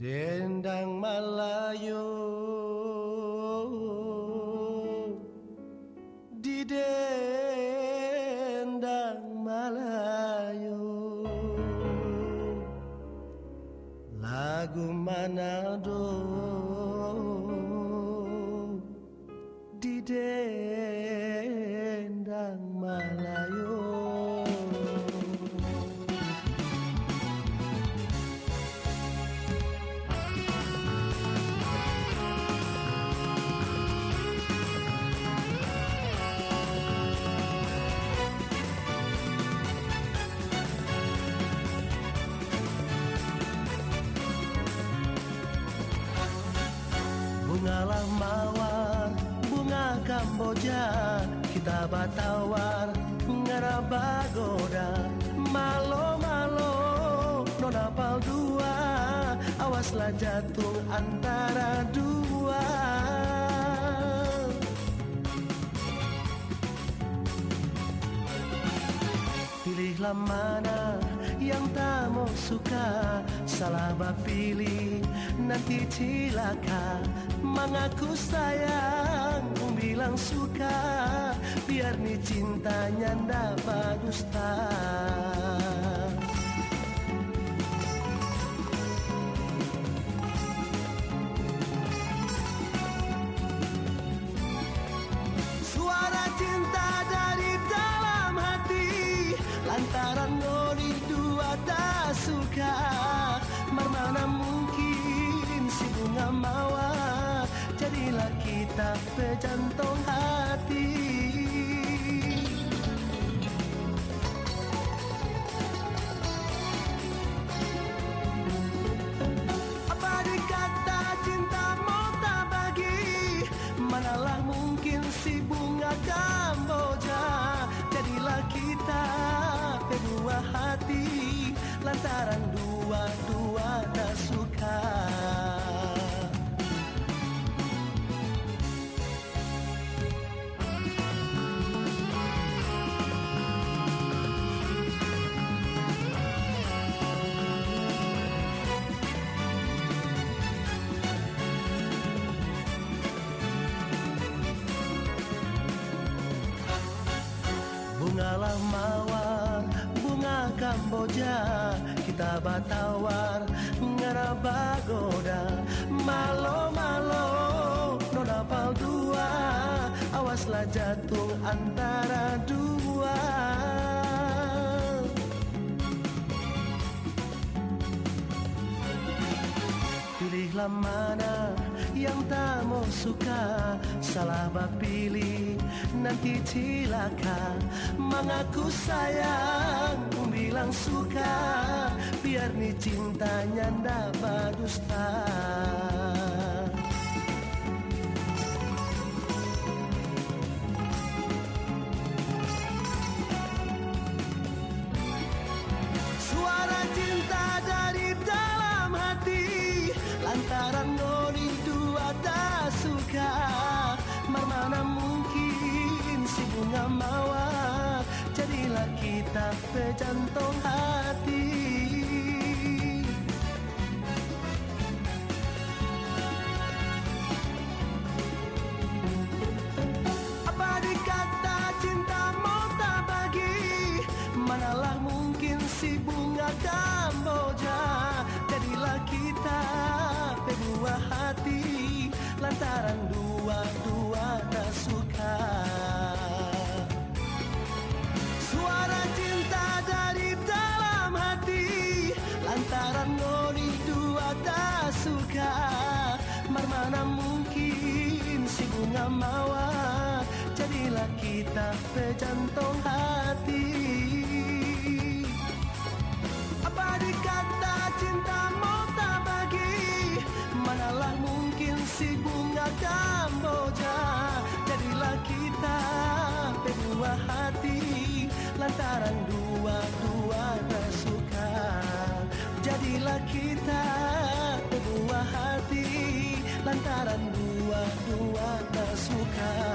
Dendang Malayu, di dendang Malayu, lagu Manado, di dendang Malayu. Bungalah mawar, bunga Kamboja, kita batawar, ngarabagoda, malo-malo, nona paldua, awaslah jatuh antara dua. Pilihlah mana yang tak mau suka, salah pilih nanti cilaka. Mengaku sayang, bilang suka, biar nih cintanya ndak dusta. Suara cinta dari dalam hati, lantaran ngoni dua tak suka. Mana mungkin si bunga mawar, jadilah kita pejantung hati. Apa dikata cinta mau tak bagi, manalah mungkin si bunga Kamboja, jadilah kita kedua hati, lantaran dua-dua tak suka. Bungalah mawar, bunga Kamboja, kita batawar, ngarabagoda, malo-malo, nona paldua, awaslah jatuh antara dua. Pilihlah mana yang tak mau suka, salah pilih nanti cilaka. Mengaku sayang, bilang suka, biar nih cintanya ndak dusta. Suara cinta dari dalam hati, lantaran ngoni dua tak suka. Mana mungkin si bunga mawar, jadilah kita pejantung hati. Apa dikata cinta mau tak bagi, manalah mungkin si bunga Kamboja, jadilah kita kedua hati, lantaran dua-dua tak suka. Suara cinta dari dalam hati, lantaran ngoni dua tak suka. Mana mungkin si bunga mawar, jadilah kita pejantung hati. Apa dikata cinta mau tak bagi, manalah mungkin si bunga Kamboja, jadilah kita kedua hati, lantaran dua-dua tak suka. Jadilah kita kedua hati, lantaran dua-dua tak suka.